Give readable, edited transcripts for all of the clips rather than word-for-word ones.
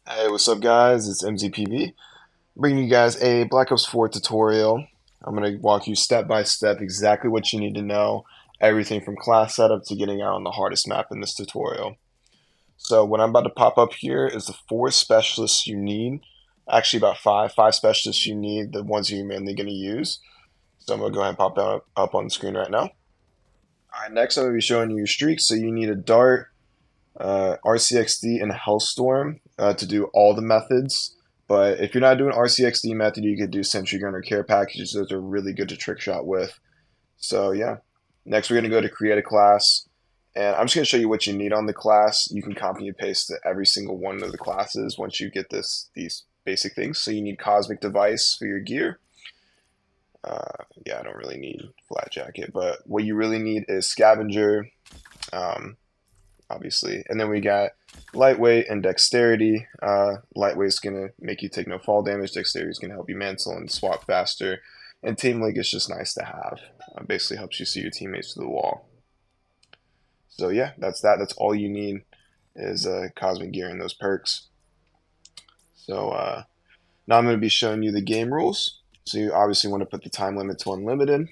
Hey, what's up, guys? It's MZPV, bringing you guys a Black Ops 4 tutorial. I'm going to walk you step by step exactly what you need to know, everything from class setup to getting out on the hardest map in this tutorial. So what I'm about to pop up here is the 4 specialists you need, actually about five specialists you need, the ones you're mainly going to use. So I'm going to go ahead and pop that up on the screen right now. Alright, next I'm going to be showing you your streaks. So you need a dart, RCXD and Hellstorm to do all the methods. But if you're not doing RCXD method, you could do Sentry Gun or Care Packages. Those are really good to trick shot with. So yeah. Next, we're going to go to create a class. And I'm just going to show you what you need on the class. You can copy and paste to every single one of the classes once you get these basic things. So you need Cosmic Device for your gear. Yeah, I don't really need Flat Jacket. But what you really need is Scavenger. Obviously. And then we got lightweight and dexterity. Lightweight is going to make you take no fall damage. Dexterity is going to help you mantle and swap faster. And Team Link is just nice to have. Basically helps you see your teammates to the wall. So yeah, that's that. That's all you need is Cosmic Gear and those perks. So now I'm going to be showing you the game rules. So you obviously want to put the time limit to unlimited.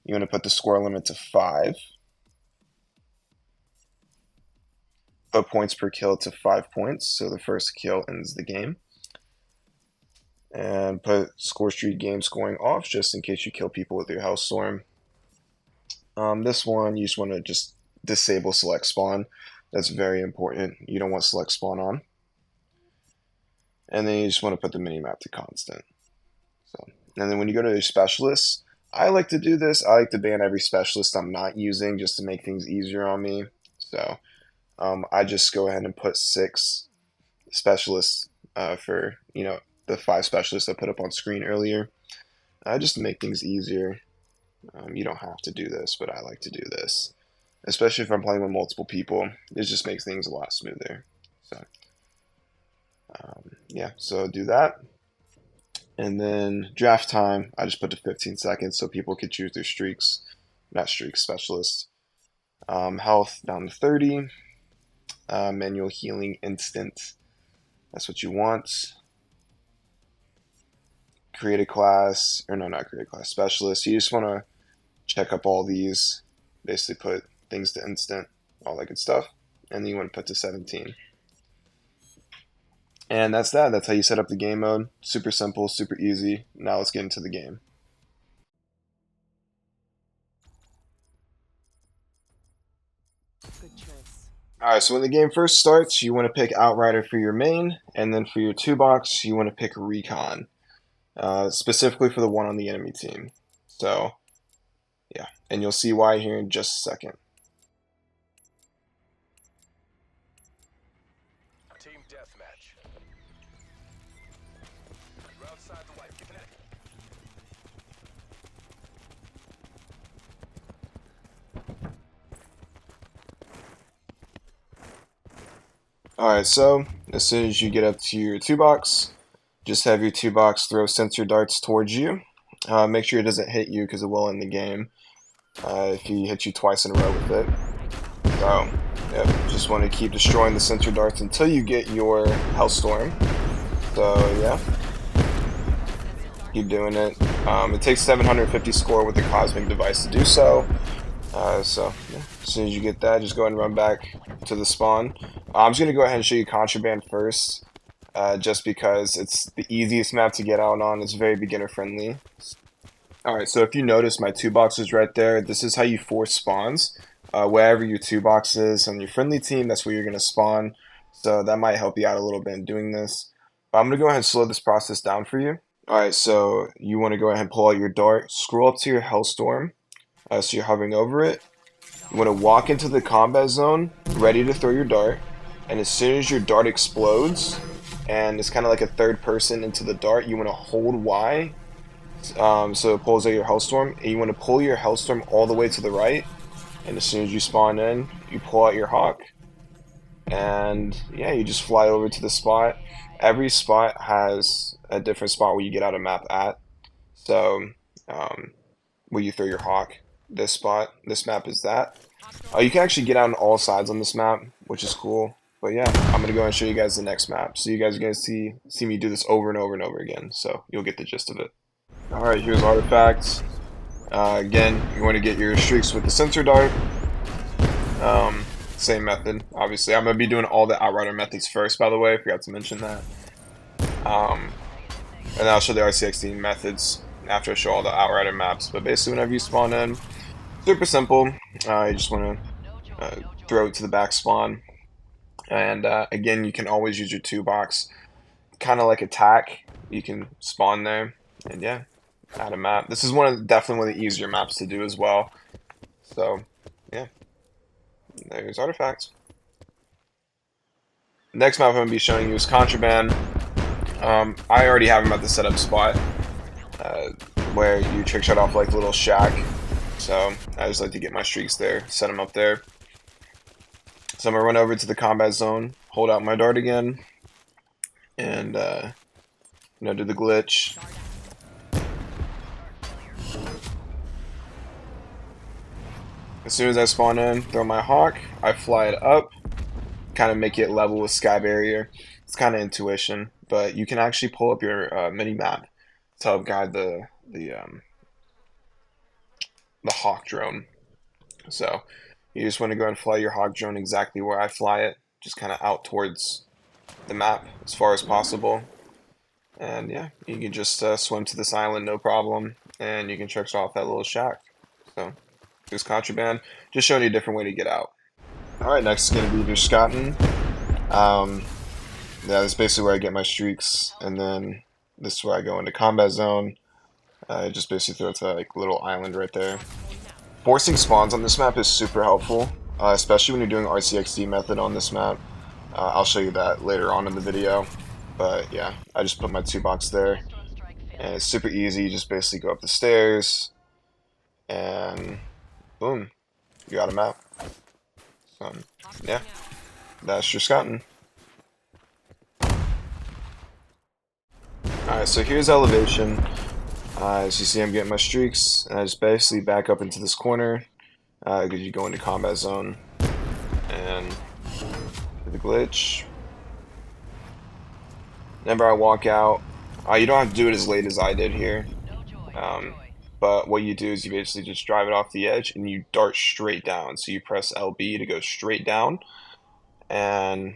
You want to put the score limit to 5. Put points per kill to 5 points, so the first kill ends the game. And put score streak game scoring off, just in case you kill people with your Hellstorm. This one, you just want to just disable select spawn. That's very important. You don't want select spawn on. And then you just want to put the minimap to constant. So, and then when you go to your specialists, I like to do this. I like to ban every specialist I'm not using just to make things easier on me. So I just go ahead and put 6 specialists for, the 5 specialists I put up on screen earlier. Just to make things easier. You don't have to do this, but I like to do this. Especially if I'm playing with multiple people. It just makes things a lot smoother. So, yeah, so do that. And then draft time, I just put to 15 seconds so people could choose their streaks. Not streaks, specialists. Health down to 30. Manual healing instant. That's what you want. Create a class, or no, not create a class, specialist. You just want to check up all these, basically put things to instant, all that good stuff. And then you want to put to 17. And that's that. That's how you set up the game mode. Super simple, super easy. Now let's get into the game. Alright, so when the game first starts, you want to pick Outrider for your main, and then for your 2-box, you want to pick Recon, specifically for the one on the enemy team. So, yeah, and you'll see why here in just a second. Team deathmatch. You're outside the light. Get connected. Alright, so as soon as you get up to your 2-box, just have your 2-box throw sensor darts towards you. Make sure it doesn't hit you because it will end the game if he hits you twice in a row with it. So, yep, just want to keep destroying the sensor darts until you get your Hellstorm. So, yeah. Keep doing it. It takes 750 score with the Cosmic Device to do so. So, yeah. As soon as you get that, just go ahead and run back to the spawn. I'm just going to go ahead and show you Contraband first, just because it's the easiest map to get out on. It's very beginner friendly. Alright, so if you notice my 2-box is right there, this is how you force spawns. Wherever your 2-box is on your friendly team, that's where you're going to spawn. So that might help you out a little bit in doing this. But I'm going to go ahead and slow this process down for you. Alright, so you want to go ahead and pull out your dart, scroll up to your Hellstorm, so you're hovering over it. You want to walk into the combat zone, ready to throw your dart, and as soon as your dart explodes, and it's kind of like a third person into the dart, you want to hold Y, so it pulls out your Hellstorm, and you want to pull your Hellstorm all the way to the right, and as soon as you spawn in, you pull out your Hawk, and yeah, you just fly over to the spot. Every spot has a different spot where you get out of map at, so where you throw your Hawk. This map is that. You can actually get out on all sides on this map, which is cool, But yeah, I'm gonna go and show you guys the next map. So you guys are gonna see me do this over and over and over again. So you'll get the gist of it. All right, here's artifacts. Again, you're going to get your streaks with the sensor dart. Same method, obviously. I'm going to be doing all the Outrider methods first, by the way. I forgot to mention that. And then I'll show the RCXD methods after I show all the Outrider maps. But basically, whenever you spawn in, super simple. You just want to throw it to the back spawn. And again, you can always use your 2-box. Kind of like attack. You can spawn there. And yeah, add a map. This is definitely one of the easier maps to do as well. So, yeah. There's artifacts. Next map I'm going to be showing you is Contraband. I already have him at the setup spot where you trick shot off like a little shack. So I just like to get my streaks there, set them up there. So I'm going to run over to the combat zone, hold out my dart again, and do the glitch. As soon as I spawn in, throw my hawk, I fly it up, kind of make it level with sky barrier. It's kind of intuition, but you can actually pull up your mini map to help guide the hawk drone. So you just want to go and fly your hawk drone exactly where I fly it, just kind of out towards the map as far as possible. And yeah, you can just swim to this island, no problem, and you can trick shot off that little shack. So. There's Contraband, just showing you a different way to get out. Alright, next is going to be your Schatten. Yeah, that's basically where I get my streaks, and then this is where I go into combat zone. I just basically throw it to like little island right there. Forcing spawns on this map is super helpful, especially when you're doing RCXD method on this map. I'll show you that later on in the video. But yeah, I just put my 2-box there, and it's super easy. You just basically go up the stairs, and boom, you got a map. So, yeah, that's your Schatten. Alright, so here's elevation. As you see, I'm getting my streaks, and I just basically back up into this corner, because you go into combat zone, and do the glitch. Whenever I walk out, you don't have to do it as late as I did here. But what you do is you basically just drive it off the edge and you dart straight down. So you press LB to go straight down, and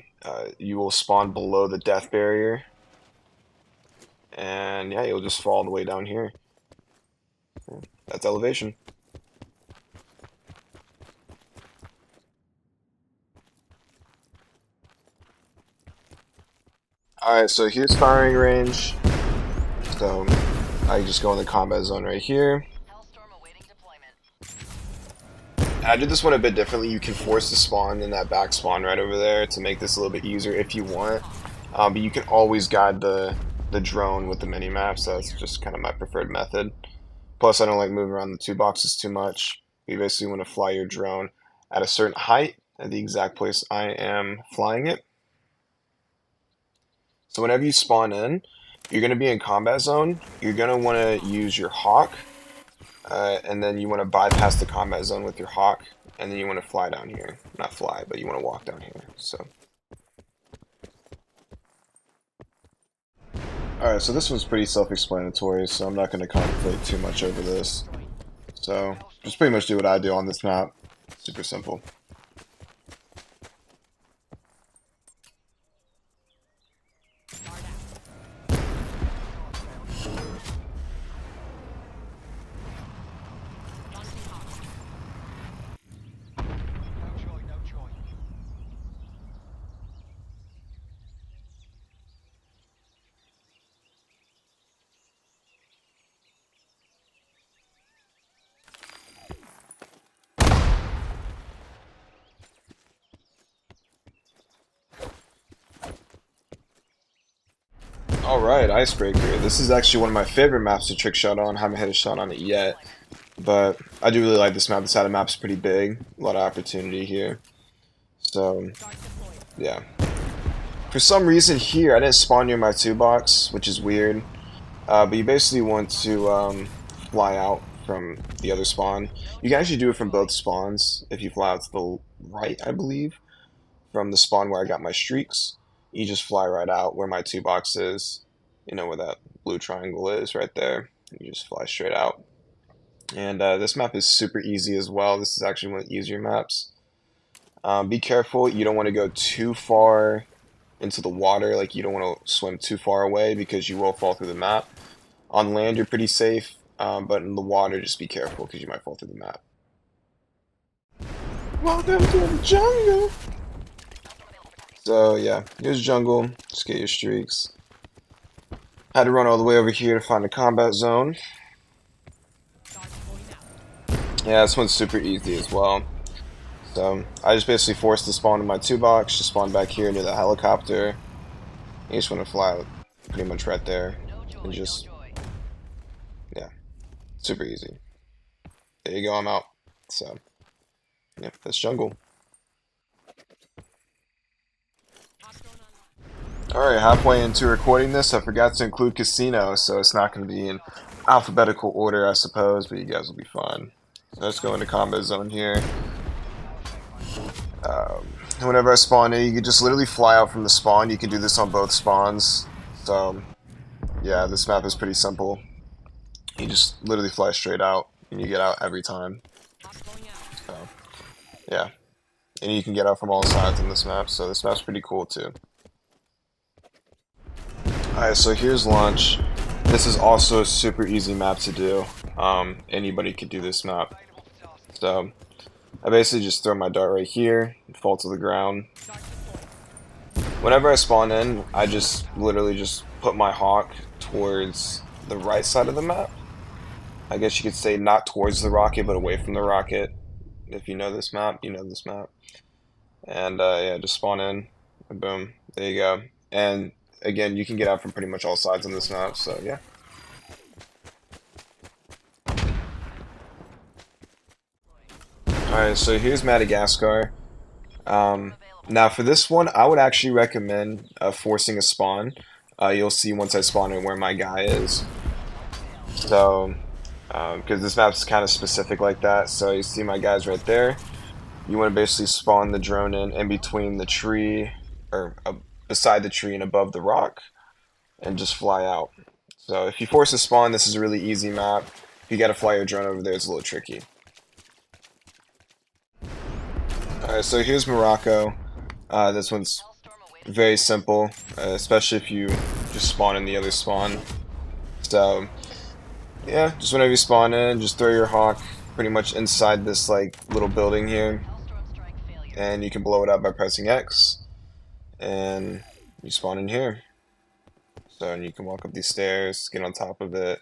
you will spawn below the death barrier. And yeah, you'll just fall all the way down here. That's elevation. Alright, so here's firing range. So I just go in the combat zone right here. I did this one a bit differently. You can force the spawn in that back spawn right over there to make this a little bit easier if you want. But you can always guide the drone with the mini map, so that's just kind of my preferred method. Plus, I don't like moving around the 2-boxes too much. You basically want to fly your drone at a certain height at the exact place I am flying it. So whenever you spawn in, you're going to be in combat zone. You're going to want to use your hawk, and then you want to bypass the combat zone with your hawk, and then you want to fly down here. Not fly, but you want to walk down here. So, alright, so this one's pretty self-explanatory, so I'm not going to contemplate too much over this. So, just pretty much do what I do on this map. Super simple. Alright, Icebreaker. This is actually one of my favorite maps to trick shot on. Haven't hit a shot on it yet, but I do really like this map. This side of the map's pretty big. A lot of opportunity here. So, yeah. For some reason here, I didn't spawn near my 2-box, which is weird. But you basically want to fly out from the other spawn. You can actually do it from both spawns if you fly out to the right, I believe. from the spawn where I got my streaks. You just fly right out where my 2-box is. You know where that blue triangle is right there. You just fly straight out. And this map is super easy as well. This is actually one of the easier maps. Be careful, you don't want to go too far into the water, like you don't want to swim too far away because you will fall through the map. On land you're pretty safe, but in the water just be careful because you might fall through the map. Welcome to the jungle! So yeah, here's jungle, just get your streaks. Had to run all the way over here to find a combat zone. Yeah, this one's super easy as well. So I just basically forced the spawn in my 2-box, just spawn back here near the helicopter. You just want to fly out pretty much right there and just, yeah, super easy. There you go, I'm out. So, yeah, that's jungle. Alright, halfway into recording this, I forgot to include casino, so it's not going to be in alphabetical order, I suppose, but you guys will be fine. So let's go into combat zone here. Whenever I spawn in, you can just literally fly out from the spawn. You can do this on both spawns. So, yeah, this map is pretty simple. You just literally fly straight out, and you get out every time. So, yeah. And you can get out from all sides on this map, so this map's pretty cool too. Alright, so here's launch. This is also a super easy map to do. Anybody could do this map. So, I basically just throw my dart right here and fall to the ground. Whenever I spawn in, I just literally just put my hawk towards the right side of the map. I guess you could say not towards the rocket, but away from the rocket. If you know this map, you know this map. And yeah, just spawn in, and boom, there you go. And again, you can get out from pretty much all sides on this map, so yeah. Alright, so here's Madagascar. Now for this one, I would actually recommend forcing a spawn. You'll see once I spawn in where my guy is. So, because this map's kind of specific like that, so you see my guys right there. You want to basically spawn the drone in between the tree, or beside the tree and above the rock, and just fly out. So if you force a spawn, this is a really easy map. If you gotta fly your drone over there, it's a little tricky. Alright, so here's Morocco. This one's very simple, especially if you just spawn in the other spawn. So, yeah, just whenever you spawn in, just throw your hawk pretty much inside this like little building here. And you can blow it up by pressing X. And you spawn in here. So and you can walk up these stairs, get on top of it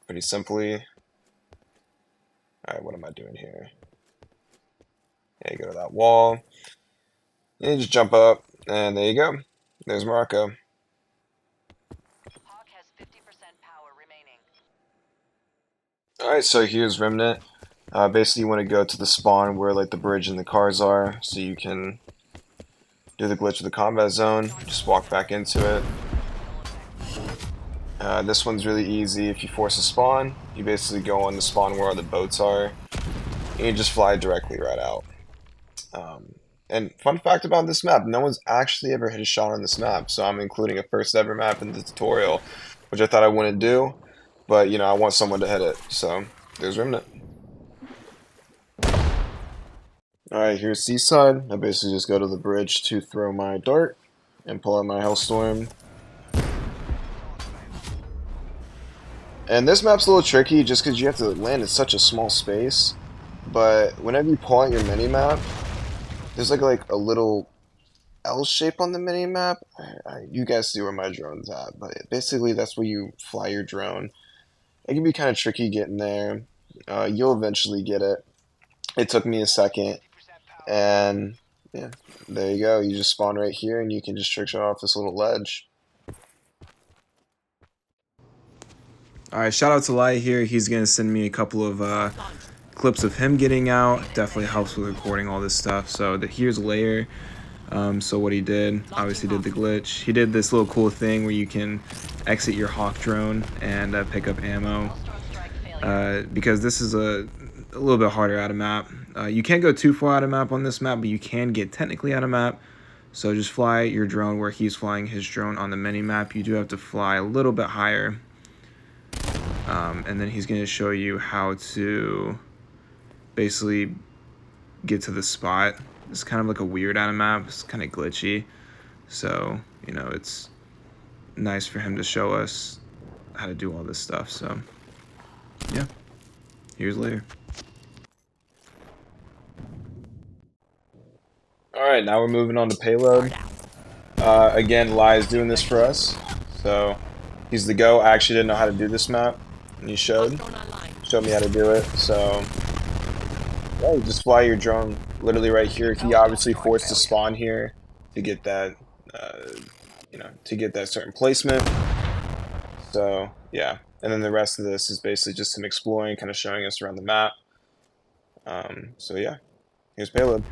pretty simply. Alright, what am I doing here? Yeah, you go to that wall. And you just jump up, and there you go. There's Morocco. Hawk has 50% power remaining. Alright, so here's Remnant. Basically, you want to go to the spawn where like the bridge and the cars are, so you can do the glitch of the combat zone. Just walk back into it. This one's really easy. If you force a spawn, you basically go on the spawn where all the boats are, and you just fly directly right out. And fun fact about this map, no one's actually ever hit a shot on this map, so I'm including a first ever map in the tutorial, which I thought I wouldn't do, but you know, I want someone to hit it, so there's Remnant. Alright, here's Seaside. I basically just go to the bridge to throw my dart and pull out my Hellstorm. And this map's a little tricky just because you have to land in such a small space, but whenever you pull out your mini-map, there's like a little L shape on the mini-map. You guys see where my drone's at, but basically that's where you fly your drone. It can be kind of tricky getting there. You'll eventually get it. It took me a second, and yeah, there you go. You just spawn right here, and you can just trick shot off this little ledge. Alright, shout out to Lai here. He's going to send me a couple of clips of him getting out. Definitely helps with recording all this stuff. So here's Lair. So what he did, obviously did the glitch. He did this little cool thing where you can exit your hawk drone and pick up ammo. Because this is a little bit harder out of map. You can't go too far out of map on this map, but you can get technically out of map. So just fly your drone where he's flying his drone on the mini map. You do have to fly a little bit higher. And then he's going to show you how to basically get to the spot. It's kind of like a weird out of map. It's kind of glitchy. So, you know, it's nice for him to show us how to do all this stuff. So, yeah. Here's Lair. Alright, now we're moving on to Payload. Again, Lai is doing this for us. So, he's the go. I actually didn't know how to do this map. And he showed me how to do it. So, yeah, you just fly your drone literally right here. He obviously forced to spawn here to get that, you know, to get that certain placement. So, yeah. And then the rest of this is basically just him exploring, kind of showing us around the map. So, yeah. Here's Payload.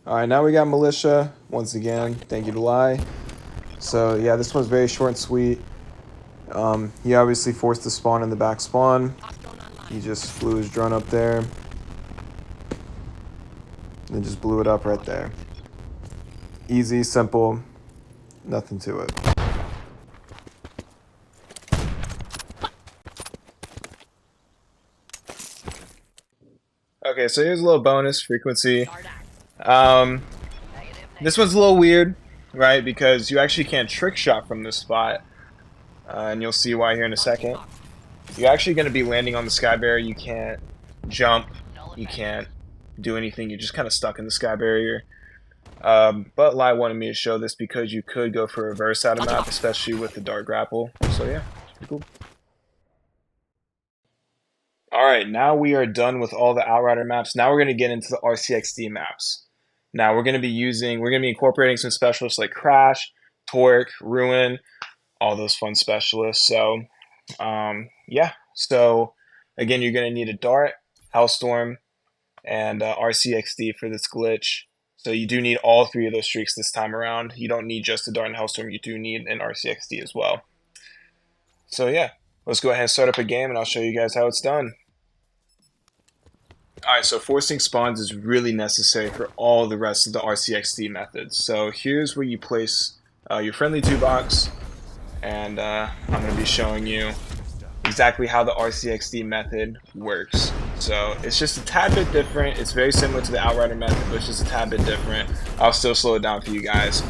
Alright, now we got Militia, once again, thank you to Lai. So yeah, this one's very short and sweet. He obviously forced the spawn in the back spawn. He just flew his drone up there. And just blew it up right there. Easy, simple, nothing to it. Okay, so here's a little bonus frequency. This one's a little weird, right? Because you actually can't trick shot from this spot. And you'll see why here in a second. You're actually going to be landing on the sky barrier. You can't jump. You can't do anything. You're just kind of stuck in the sky barrier. But Lai wanted me to show this because you could go for reverse out of map, especially with the dart grapple. So yeah, pretty cool. Alright, now we are done with all the Outrider maps. Now we're going to get into the RCXD maps. Now we're going to be incorporating some specialists like Crash, Torque, Ruin, all those fun specialists. So, yeah. So, again, you're going to need a Dart, Hellstorm, and RCXD for this glitch. So you do need all three of those streaks this time around. You don't need just a Dart and Hellstorm. You do need an RCXD as well. So, yeah. Let's go ahead and start up a game, and I'll show you guys how it's done. Alright, so forcing spawns is really necessary for all the rest of the RCXD methods. So here's where you place your friendly 2-box, and I'm going to be showing you exactly how the RCXD method works. So it's just a tad bit different. It's very similar to the Outrider method, but it's just a tad bit different. I'll still slow it down for you guys.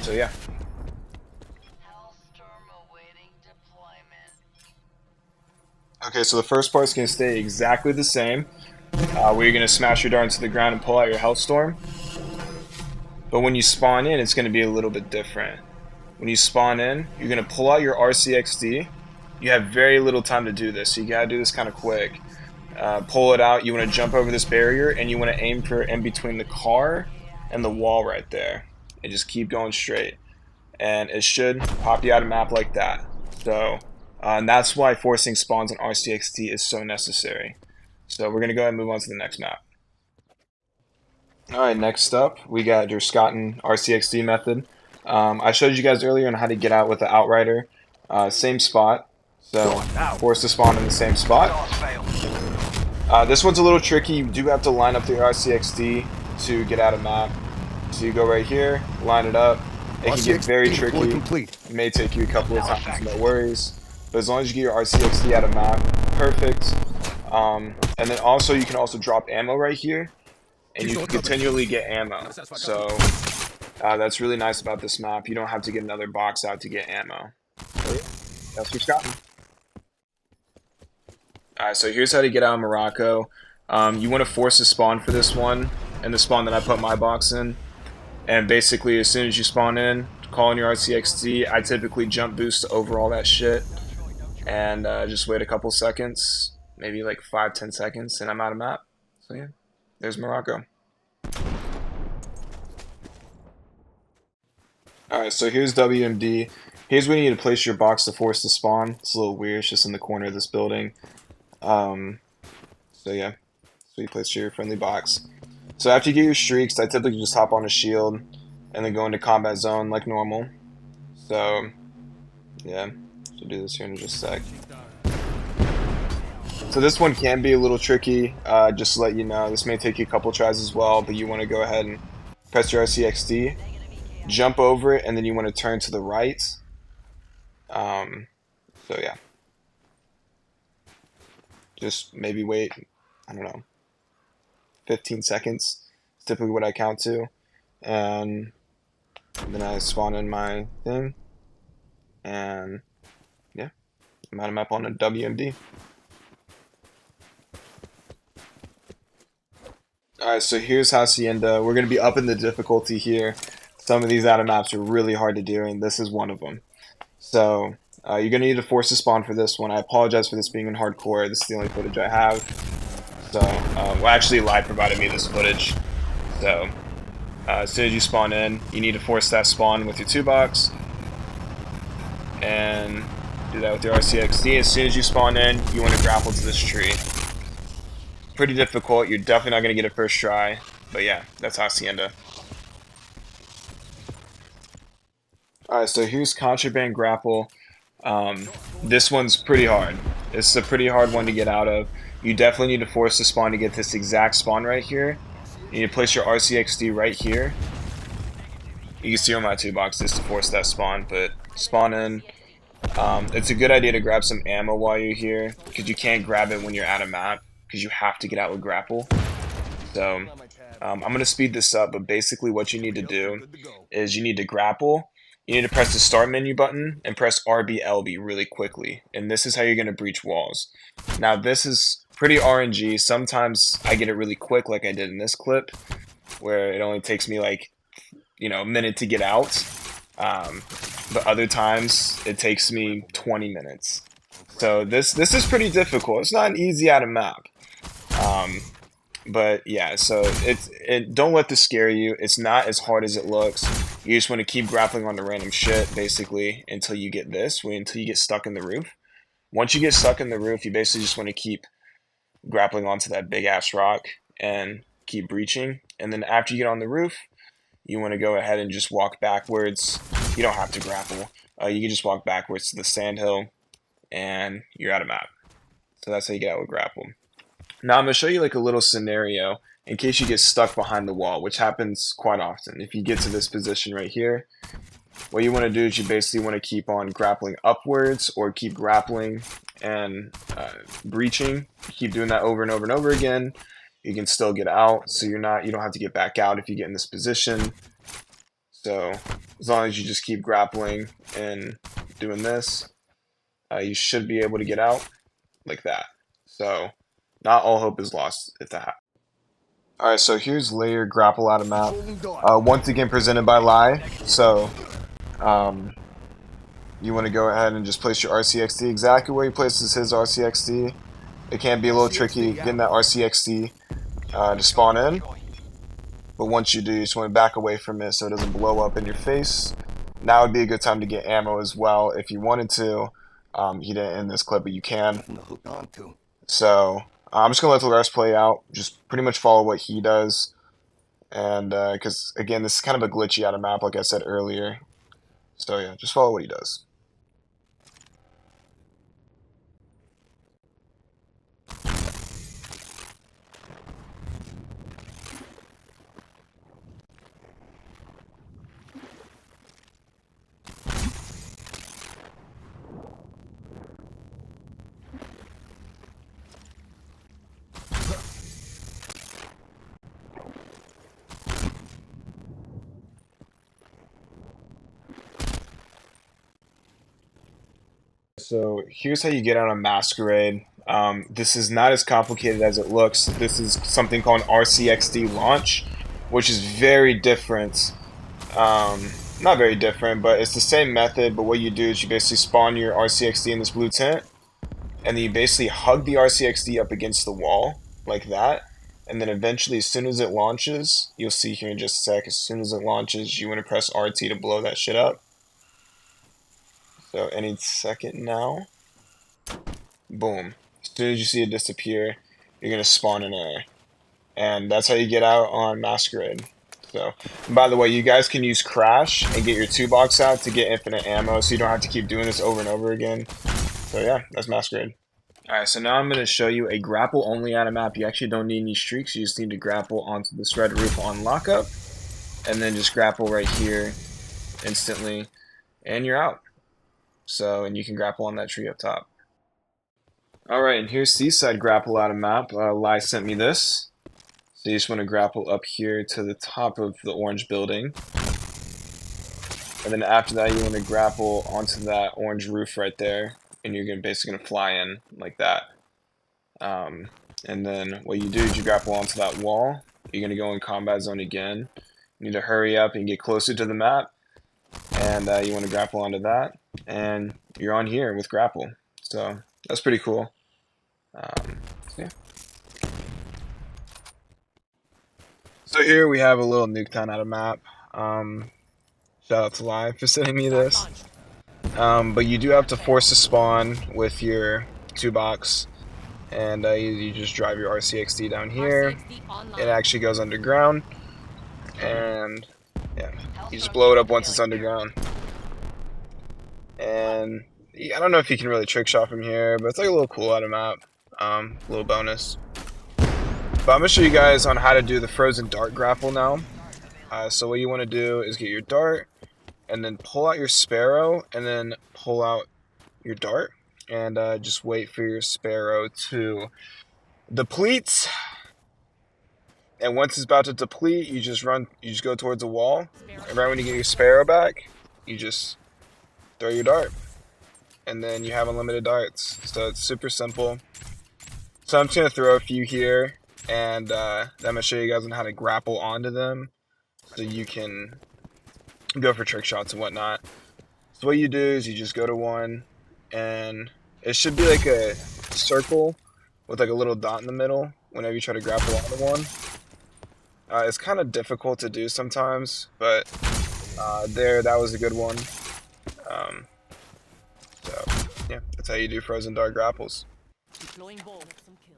So yeah. Okay, so the first part is going to stay exactly the same. Where you're going to smash your dart into the ground and pull out your Hellstorm. But when you spawn in, it's going to be a little bit different. When you spawn in, you're going to pull out your RCXD. You have very little time to do this, so you got to do this kind of quick. Pull it out. You want to jump over this barrier, and you want to aim for in between the car and the wall right there. And just keep going straight. And it should pop you out of map like that. So, and that's why forcing spawns in RCXD is so necessary. So we're going to go ahead and move on to the next map. Alright, next up, we got your Schatten RCXD method. I showed you guys earlier on how to get out with the Outrider. Same spot. So, force to spawn in the same spot. This one's a little tricky. You do have to line up the RCXD to get out of map. So you go right here, line it up. It can get very tricky. It may take you a couple of times, no worries. But as long as you get your RCXD out of map, perfect. And then also you can also drop ammo right here, and you can continually get ammo. So that's really nice about this map. You don't have to get another box out to get ammo. So yeah, that's your Schatten. Alright, so here's how to get out of Morocco. You want to force a spawn for this one, and the spawn that I put my box in. And basically, as soon as you spawn in, call in your RCXD. I typically jump boost to over all that shit, and just wait a couple seconds. Maybe like 5-10 seconds, and I'm out of map. So yeah, there's Morocco. Alright, so here's WMD. Here's where you need to place your box to force the spawn. It's a little weird. It's just in the corner of this building. So yeah, so you place your friendly box. So after you get your streaks, I typically just hop on a shield and then go into combat zone like normal. So yeah, so do this here in just a sec. So this one can be a little tricky, just to let you know. This may take you a couple tries as well, but you want to go ahead and press your RCXD, jump over it, and then you want to turn to the right. So yeah, just maybe wait, I don't know, 15 seconds. It's typically what I count to, and then I spawn in my thing, and yeah, I'm out of map on a WMD. Alright, so here's Hacienda. We're going to be up in the difficulty here. Some of these out of maps are really hard to do, and this is one of them. So, you're going to need to force a spawn for this one. I apologize for this being in hardcore. This is the only footage I have. So, well, actually, Lai provided me this footage. So, as soon as you spawn in, you need to force that spawn with your 2-box. And do that with your RCXD. As soon as you spawn in, you want to grapple to this tree. Pretty difficult. You're definitely not going to get it first try. But yeah, that's Hacienda. Alright, so here's Contraband Grapple. This one's pretty hard. It's a pretty hard one to get out of. You definitely need to force the spawn to get this exact spawn right here. You need to place your RCXD right here. You can see on my 2-box just to force that spawn, but spawn in. It's a good idea to grab some ammo while you're here, because you can't grab it when you're out of map, because you have to get out with Grapple. So I'm going to speed this up, but basically what you need to do is you need to grapple. You need to press the start menu button and press RB/LB really quickly, and this is how you're going to breach walls. Now this is pretty RNG. Sometimes I get it really quick like I did in this clip, where it only takes me like, you know, a minute to get out. But other times it takes me 20 minutes. So this is pretty difficult. It's not an easy out of map. But yeah, so don't let this scare you. It's not as hard as it looks. You just want to keep grappling onto random shit basically until you get this, until you get stuck in the roof. Once you get stuck in the roof, you basically just want to keep grappling onto that big ass rock and keep breaching. And then after you get on the roof, you want to go ahead and just walk backwards. You don't have to grapple. You can just walk backwards to the sandhill and you're out of map. So that's how you get out with Grapple. Now I'm going to show you like a little scenario in case you get stuck behind the wall, which happens quite often. If you get to this position right here, what you want to do is you basically want to keep on grappling upwards or keep grappling and breaching. Keep doing that over and over and over again. You can still get out, so you don't have to get back out if you get in this position. So as long as you just keep grappling and doing this, you should be able to get out like that. So not all hope is lost if that happens. Alright, so here's Lair Grapple out of map. Once again presented by Lai. So you want to go ahead and just place your RCXD exactly where he places his RCXD. It can be a little tricky getting that RCXD to spawn in. But once you do, you just want to back away from it so it doesn't blow up in your face. Now would be a good time to get ammo as well if you wanted to. He didn't in this clip, but you can. So I'm just going to let the rest play out. Just pretty much follow what he does. And because, again, this is kind of a glitchy out of map, like I said earlier. So yeah, just follow what he does. So here's how you get out on Masquerade. This is not as complicated as it looks. This is something called an RCXD launch, which is very different. Not very different, but it's the same method, but what you do is you basically spawn your RCXD in this blue tent, and then you basically hug the RCXD up against the wall, like that, and then eventually as soon as it launches, you'll see here in just a sec, as soon as it launches, you want to press RT to blow that shit up. So any second now. Boom. As soon as you see it disappear, you're going to spawn in air. And that's how you get out on Masquerade. So, and by the way, you guys can use Crash and get your 2-box out to get infinite ammo, so you don't have to keep doing this over and over again. So yeah, that's Masquerade. Alright, so now I'm going to show you a grapple only on a map. You actually don't need any streaks, you just need to grapple onto this red roof on Lockup, and then just grapple right here instantly, and you're out. So, and you can grapple on that tree up top. Alright, and here's Seaside grapple out of map. Lai sent me this. So you just want to grapple up here to the top of the orange building. And then after that you want to grapple onto that orange roof right there. And you're basically going to fly in like that. And then what you do is you grapple onto that wall. You're going to go in combat zone again. You need to hurry up and get closer to the map. And you want to grapple onto that. And you're on here with grapple. So that's pretty cool. Yeah. So here we have a little Nuketown out of map. Shout out to Lai for sending me this. But you do have to force a spawn with your 2-box. And you just drive your RCXD down here. It actually goes underground. And yeah, you just blow it up once it's underground. And I don't know if you can really trick shot from here, but it's like a little cool out of map. Little bonus. But I'm going to show you guys on how to do the frozen dart grapple now. So what you want to do is get your dart, and then pull out your sparrow, and then pull out your dart, and just wait for your sparrow to deplete. And once it's about to deplete, you just go towards the wall, and right when you get your sparrow back, you just throw your dart, and then you have unlimited darts. So it's super simple. So I'm just going to throw a few here, and then I'm going to show you guys on how to grapple onto them so you can go for trick shots and whatnot. So what you do is you just go to one, and it should be like a circle with like a little dot in the middle whenever you try to grapple onto one. It's kind of difficult to do sometimes, but that was a good one. So yeah, that's how you do frozen dart grapples.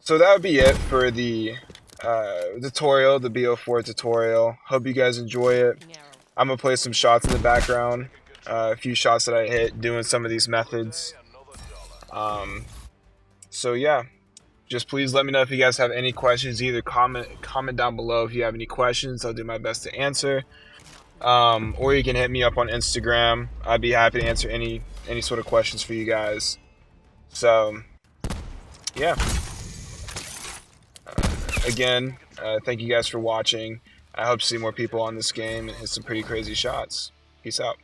So that would be it for the tutorial, the BO4 tutorial. Hope you guys enjoy it. I'm going to play some shots in the background. A few shots that I hit doing some of these methods. So yeah, just please let me know if you guys have any questions. Either comment down below if you have any questions. I'll do my best to answer. Or you can hit me up on Instagram. I'd be happy to answer any sort of questions for you guys. So yeah. Again, thank you guys for watching. I hope to see more people on this game and hit some pretty crazy shots. Peace out.